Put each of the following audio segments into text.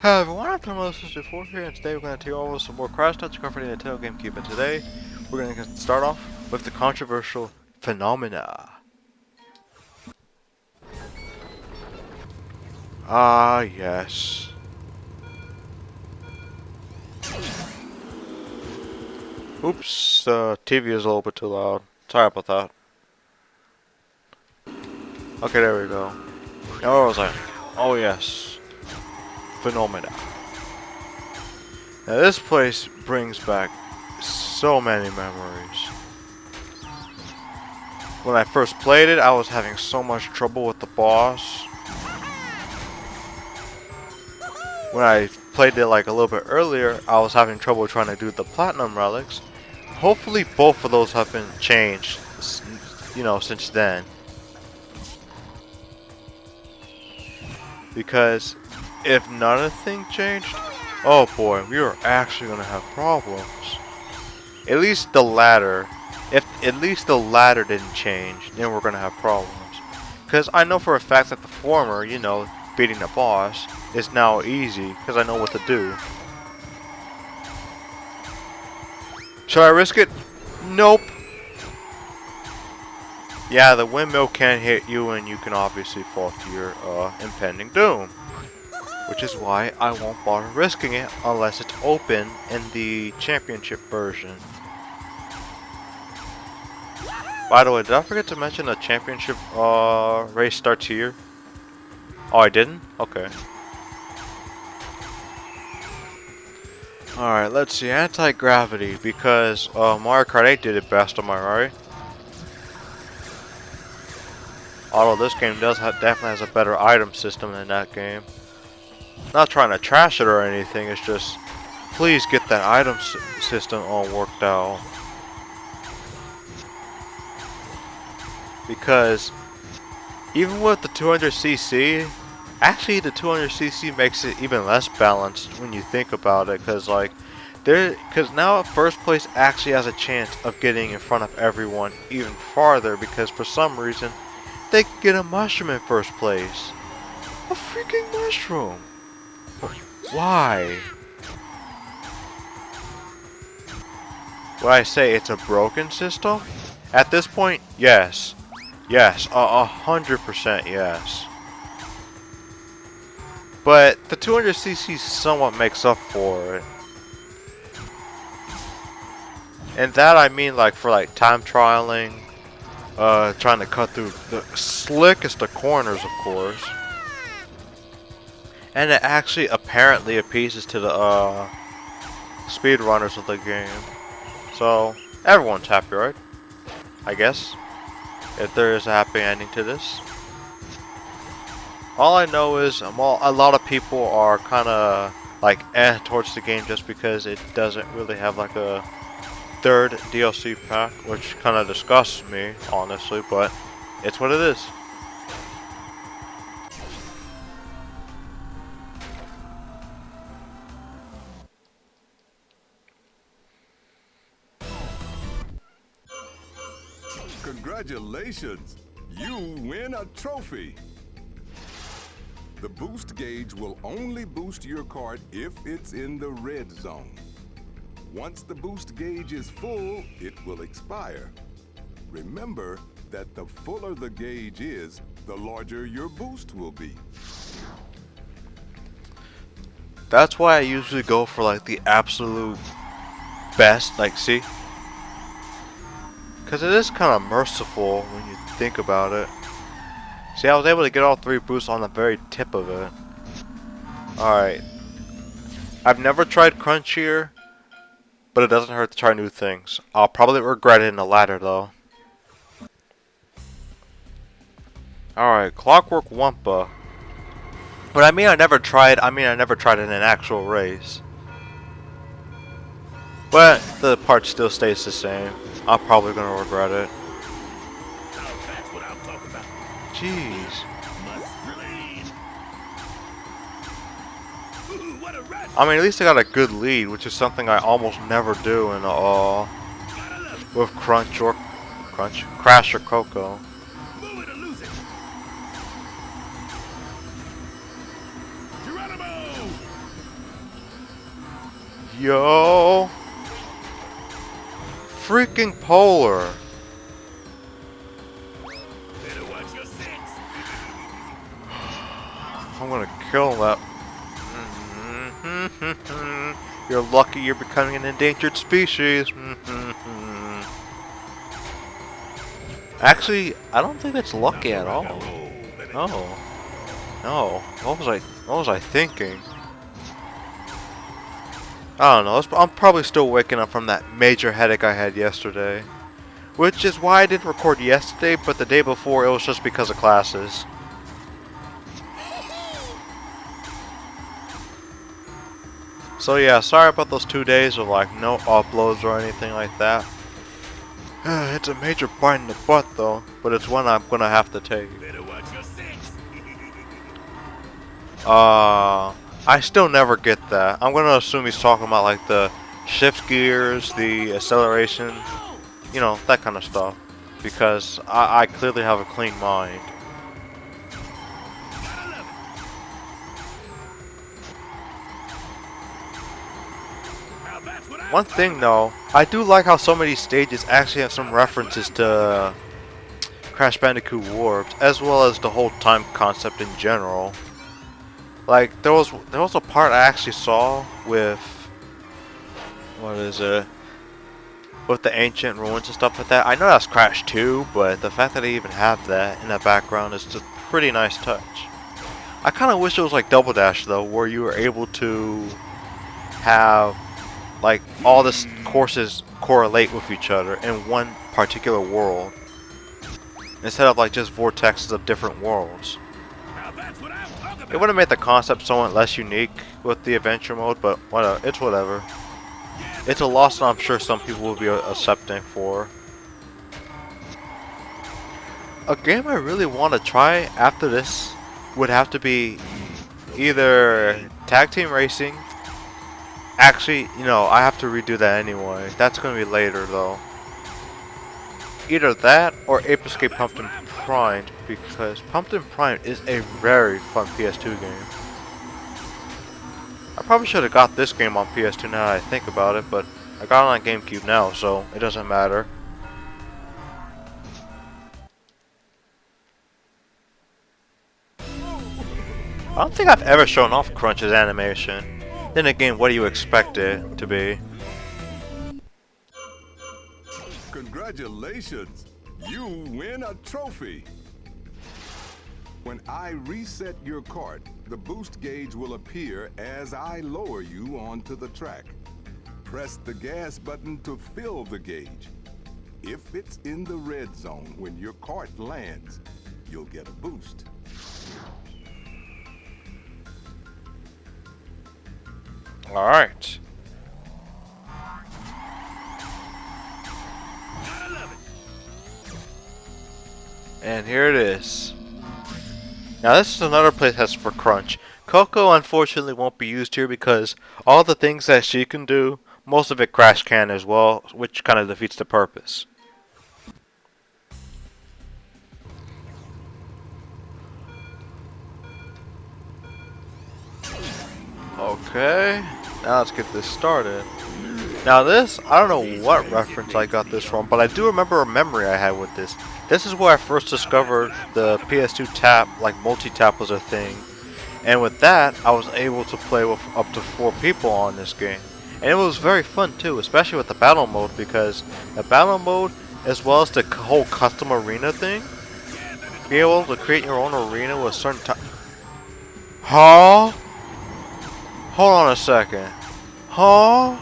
Hi everyone, I'm Fenomena 64 here, and today we're going to take over some more Crash Nitro Kart for the Nintendo Gamecube, and today we're going to start off with the controversial Fenomena. Ah, yes. Oops, the TV is a little bit too loud. Sorry about that. Okay, there we go. Now where was I? Oh yes, Fenomena. Now this place brings back so many memories. When I first played it, I was having so much trouble with the boss. When I played it like a little bit earlier, I was having trouble trying to do the platinum relics. Hopefully both of those have been changed, since then. Because if none of the thing changed, oh boy, we are actually gonna have problems. At least the ladder. If at least the ladder didn't change, then we're gonna have problems. Because I know for a fact that the former, beating the boss, is now easy, because I know what to do. Should I risk it? Nope. Yeah, the windmill can hit you and you can obviously fall to your impending doom. Which is why I won't bother risking it unless it's open in the championship version. By the way, did I forget to mention the championship race starts here? Oh, I didn't? Okay. Alright, let's see. Anti-gravity, because Mario Kart 8 did it best, am I right? Although this game definitely has a better item system than that game. Not trying to trash it or anything, it's just please get that item system all worked out. Because even with the 200cc, actually the 200cc makes it even less balanced when you think about it, because now first place actually has a chance of getting in front of everyone even farther, because for some reason they can get a mushroom in first place. A freaking mushroom! Why? Would I say it's a broken system? At this point, yes. Yes, 100% yes. But the 200cc somewhat makes up for it. And that I mean for time trialing, trying to cut through the slickest of corners, of course. And it actually apparently appeases to the speedrunners of the game. So everyone's happy, right? I guess. If there is a happy ending to this. All I know is a lot of people are kind of towards the game just because it doesn't really have like a third DLC pack, which kind of disgusts me, honestly, but it's what it is. Congratulations! You win a trophy! The boost gauge will only boost your cart if it's in the red zone. Once the boost gauge is full, it will expire. Remember that the fuller the gauge is, the larger your boost will be. That's why I usually go for the absolute best, see? Because it is kind of merciful when you think about it. See, I was able to get all 3 boosts on the very tip of it. Alright. I've never tried crunchier, but it doesn't hurt to try new things. I'll probably regret it in the latter, though. Alright, clockwork wampa. But I never tried it in an actual race. But the part still stays the same. I'm probably gonna regret it. That's what I'm talking about. Jeez. Ooh, what a rush. At least I got a good lead, which is something I almost never do in with Crash or Coco. Move it or lose it. Geronimo! Yo! Freaking Polar! Better watch your six. I'm gonna kill that. You're lucky you're becoming an endangered species. Actually, I don't think that's lucky at all. No. No. What was I thinking? I don't know. I'm probably still waking up from that major headache I had yesterday. Which is why I didn't record yesterday, but the day before it was just because of classes. So yeah, sorry about those 2 days of like no uploads or anything like that. It's a major bite in the butt though, but it's one I'm gonna have to take. Better watch your six. I still never get that. I'm gonna assume he's talking about like the shift gears, the acceleration, you know, that kind of stuff. Because I clearly have a clean mind. Now that's what One thing though, I do like how some of these stages actually have some references to Crash Bandicoot Warped, as well as the whole time concept in general. Like there was a part I actually saw with what is it? With the ancient ruins and stuff like that. I know that's Crash 2, but the fact that they even have that in the background is just a pretty nice touch. I kind of wish it was like Double Dash though, where you were able to have like all the courses correlate with each other in one particular world, instead of like just vortexes of different worlds. Now that's what I'm talking about. It would have made the concept somewhat less unique with the adventure mode, but whatever, it's whatever. It's a loss that I'm sure some people will be accepting for. A game I really want to try after this would have to be either Tag Team Racing. Actually, you know, I have to redo that anyway. That's going to be later though. Either that or Ape Escape Pumpkin Prime, because Pumpkin Prime is a very fun PS2 game. I probably should have got this game on PS2 now that I think about it, but I got it on Gamecube now, so it doesn't matter. I don't think I've ever shown off Crunch's animation. Then again, what do you expect it to be? Congratulations! You win a trophy! When I reset your cart, the boost gauge will appear as I lower you onto the track. Press the gas button to fill the gauge. If it's in the red zone when your cart lands, you'll get a boost. Alright. Gotta love it. And here it is. Now this is another playtest for Crunch. Coco unfortunately won't be used here because all the things that she can do, most of it Crash can as well, which kind of defeats the purpose. Okay, now let's get this started. Now this, I don't know what reference I got this from, but I do remember a memory I had with this. This is where I first discovered the PS2 tap, like multi-tap was a thing. And with that, I was able to play with up to 4 people on this game. And it was very fun too, especially with the battle mode, because the battle mode, as well as the whole custom arena thing, being able to create your own arena with certain time. Huh? Hold on a second. Huh?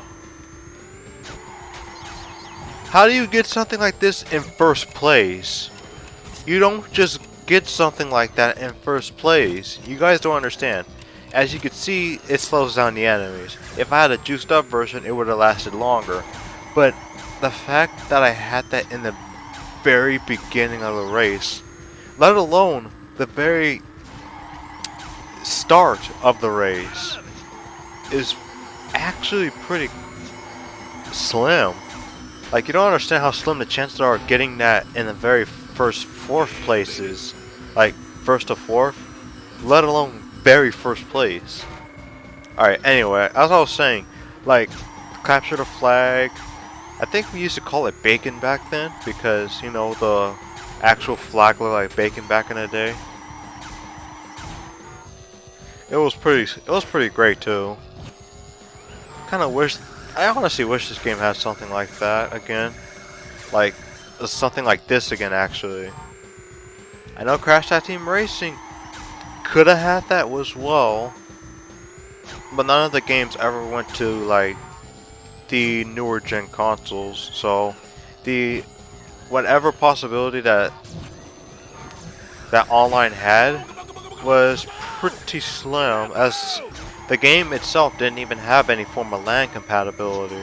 How do you get something like this in first place? You don't just get something like that in first place. You guys don't understand. As you can see, it slows down the enemies. If I had a juiced up version, it would have lasted longer. But the fact that I had that in the very beginning of the race, let alone the very start of the race, is actually pretty slim. Like, you don't understand how slim the chances are of getting that in the very first 4th places. Like, 1st to 4th, let alone very first place. Alright, anyway, as I was saying, like capture the flag. I think we used to call it bacon back then because you know the actual flag looked like bacon back in the day. It was pretty great too. I honestly wish this game had something like that again. Like something like this again actually. I know Crash Team Racing could have had that as well, but none of the games ever went to like the newer gen consoles, so the whatever possibility that online had was pretty slim, as the game itself didn't even have any form of LAN compatibility.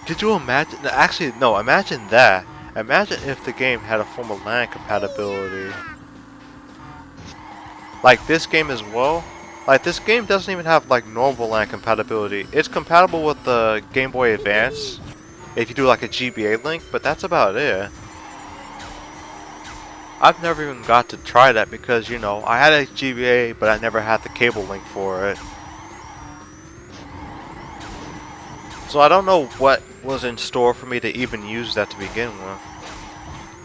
Could you imagine? Actually, no, imagine that. Imagine if the game had a form of LAN compatibility. Like this game as well. Like this game doesn't even have like normal LAN compatibility. It's compatible with the Game Boy Advance if you do like a GBA link, but that's about it. I've never even got to try that because, you know, I had a GBA, but I never had the cable link for it. So I don't know what was in store for me to even use that to begin with.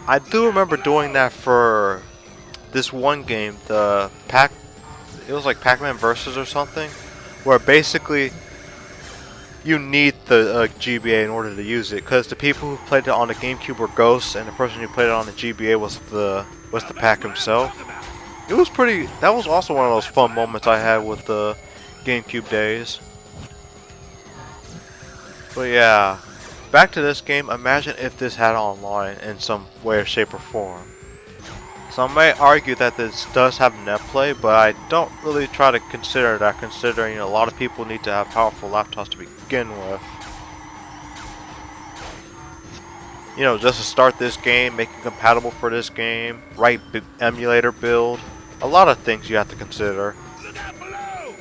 I do remember doing that for this one game, it was like Pac-Man Versus or something, where basically you need the GBA in order to use it, because the people who played it on the GameCube were ghosts, and the person who played it on the GBA was the Pac himself. It was pretty. That was also one of those fun moments I had with the GameCube days. But yeah, back to this game. Imagine if this had online in some way, shape, or form. Some may argue that this does have net play, but I don't really try to consider that, considering a lot of people need to have powerful laptops to begin with. You know, just to start this game, make it compatible for this game, right emulator build, a lot of things you have to consider. Look out below!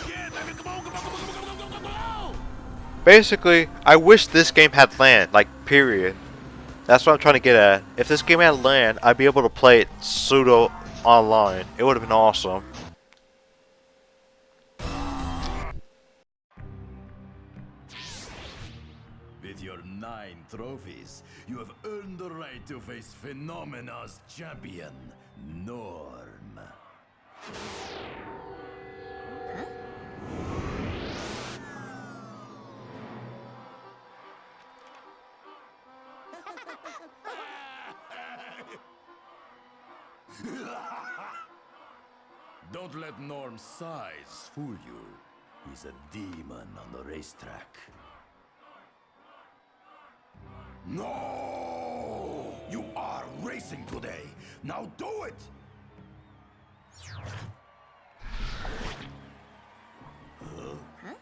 Yeah, baby, come on, come on, come on, come on, come on, come on! Basically, I wish this game had LAN, like, period. That's what I'm trying to get at. If this game had LAN, I'd be able to play it pseudo online. It would have been awesome. With your 9 trophies, you have earned the right to face Phenomena's champion, Norm. Don't let Norm's size fool you. He's a demon on the racetrack. No! You are racing today! Now do it! Huh?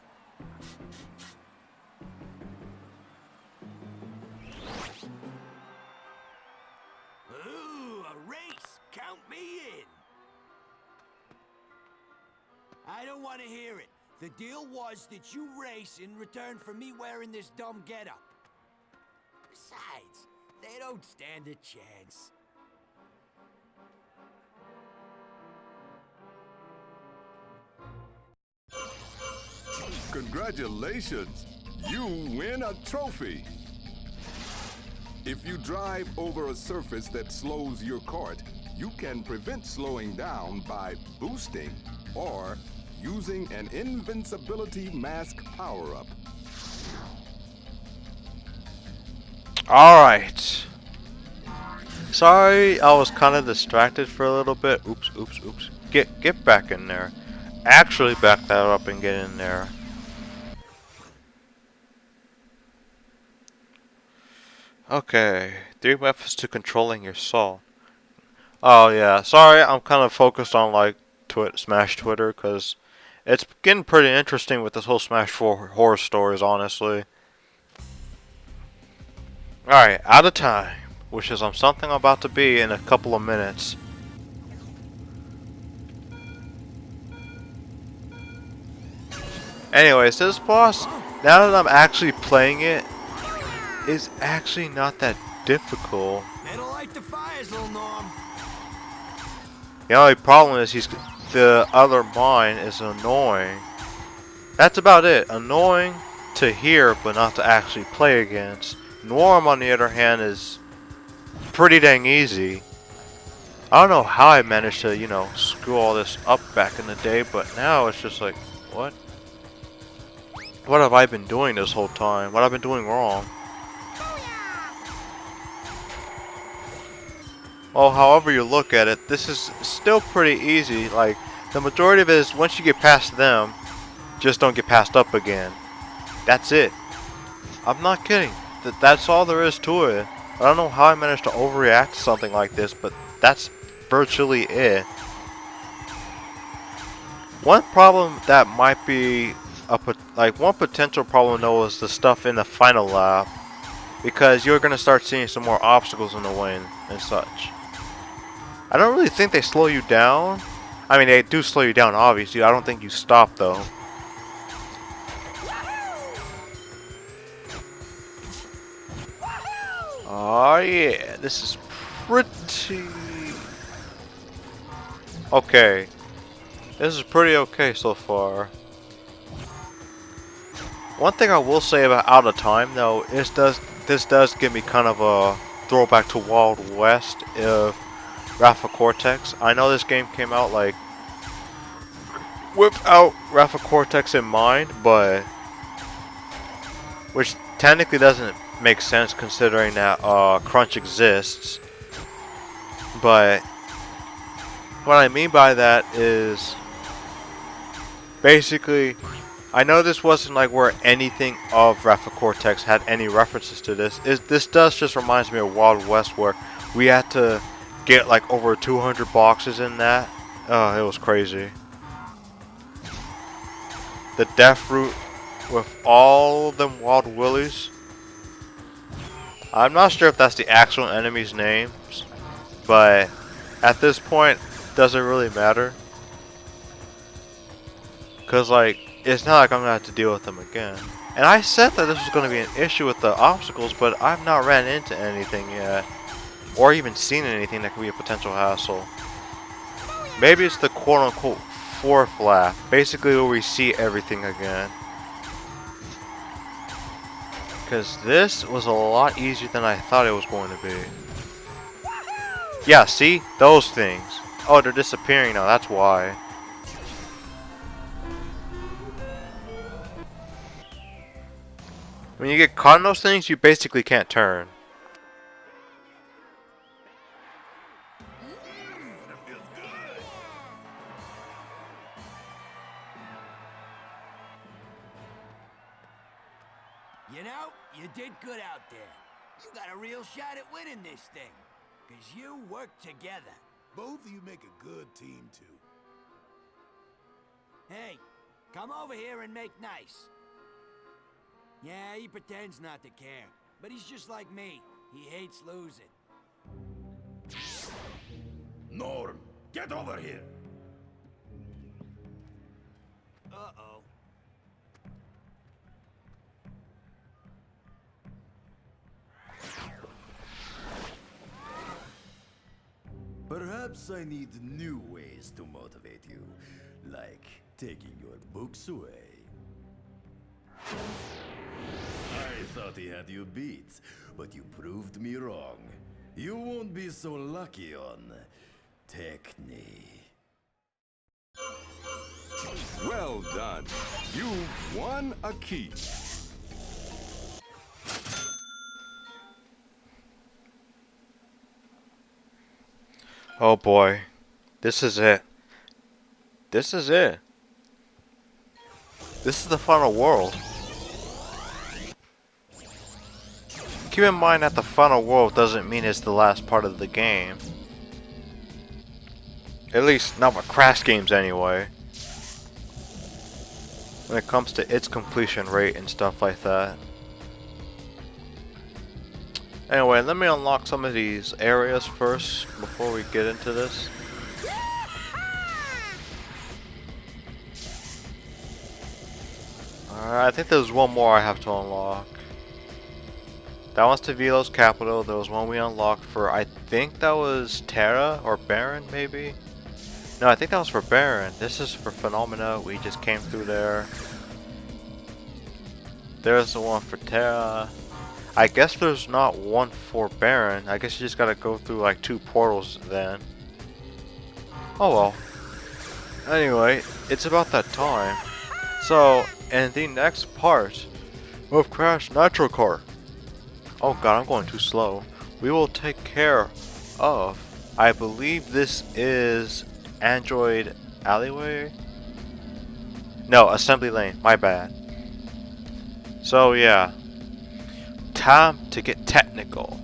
Ooh, a race! Count me in! I don't want to hear it. The deal was that you race in return for me wearing this dumb getup. Besides, they don't stand a chance. Congratulations! You win a trophy! If you drive over a surface that slows your kart, you can prevent slowing down by boosting or using an invincibility mask power-up. Alright. Sorry, I was kind of distracted for a little bit. Oops, oops, oops. Get back in there. Actually back that up and get in there. Okay. 3 methods to controlling your soul. Oh yeah, sorry, I'm kind of focused on like Smash Twitter, because it's getting pretty interesting with this whole Smash 4 horror stories, honestly. Alright, out of time, which is something I'm about to be in a couple of minutes. Anyways, this boss, now that I'm actually playing it, is actually not that difficult. Better light the fires, little Norm. The only problem is the other mine is annoying. That's about it. Annoying to hear, but not to actually play against. Norm, on the other hand, is pretty dang easy. I don't know how I managed to, you know, screw all this up back in the day, but now it's just like, what? What have I been doing this whole time? What have I been doing wrong? Well, however you look at it, this is still pretty easy. Like, the majority of it is once you get past them, just don't get passed up again. That's it. I'm not kidding. That's all there is to it. I don't know how I managed to overreact to something like this, but that's virtually it. One problem that might be one potential problem though is the stuff in the final lap, because you're gonna start seeing some more obstacles in the way and such. I don't really think they slow you down. I mean, they do slow you down, obviously. I don't think you stop though. Oh yeah, this is pretty okay. This is pretty okay so far. One thing I will say about Out of Time though, this does give me kind of a throwback to Wild West of Rafa Cortex. I know this game came out like without Rafa Cortex in mind, but which technically doesn't make sense considering that Crunch exists. But what I mean by that is basically, I know this wasn't like where anything of Rafa Cortex had any references to this. This does just reminds me of Wild West, where we had to get like over 200 boxes in that. Oh, it was crazy. The Death Route with all them Wild Willies. I'm not sure if that's the actual enemy's names, but at this point, doesn't really matter. Cause like, it's not like I'm gonna have to deal with them again. And I said that this was gonna be an issue with the obstacles, but I've not ran into anything yet. Or even seen anything that could be a potential hassle. Maybe it's the quote-unquote fourth lap, basically where we see everything again. Because this was a lot easier than I thought it was going to be. Yeah, see? Those things. Oh, they're disappearing now, that's why. When you get caught in those things, you basically can't turn. You know, you did good out there. You got a real shot at winning this thing. Because you work together. Both of you make a good team, too. Hey, come over here and make nice. Yeah, he pretends not to care. But he's just like me. He hates losing. Norm, get over here! Uh-oh. Perhaps I need new ways to motivate you, like taking your books away. I thought he had you beat, but you proved me wrong. You won't be so lucky on Techni. Well done. You've won a key. Oh boy. This is it. This is it. This is the final world. Keep in mind that the final world doesn't mean it's the last part of the game. At least not with Crash games anyway. When it comes to its completion rate and stuff like that. Anyway, let me unlock some of these areas first before we get into this. Alright, I think there's one more I have to unlock. That one's to Velo's capital. There was one we unlocked for, I think that was Terra or Baron maybe? No, I think that was for Baron. This is for Fenomena. We just came through there. There's the one for Terra. I guess there's not one for Baron. I guess you just gotta go through like 2 portals then. Oh well. Anyway, it's about that time. So, in the next part of Crash Nitro Kart. Oh god, I'm going too slow. We will take care of, I believe this is Android Alleyway? No, Assembly Lane, my bad. So yeah, time to get technical.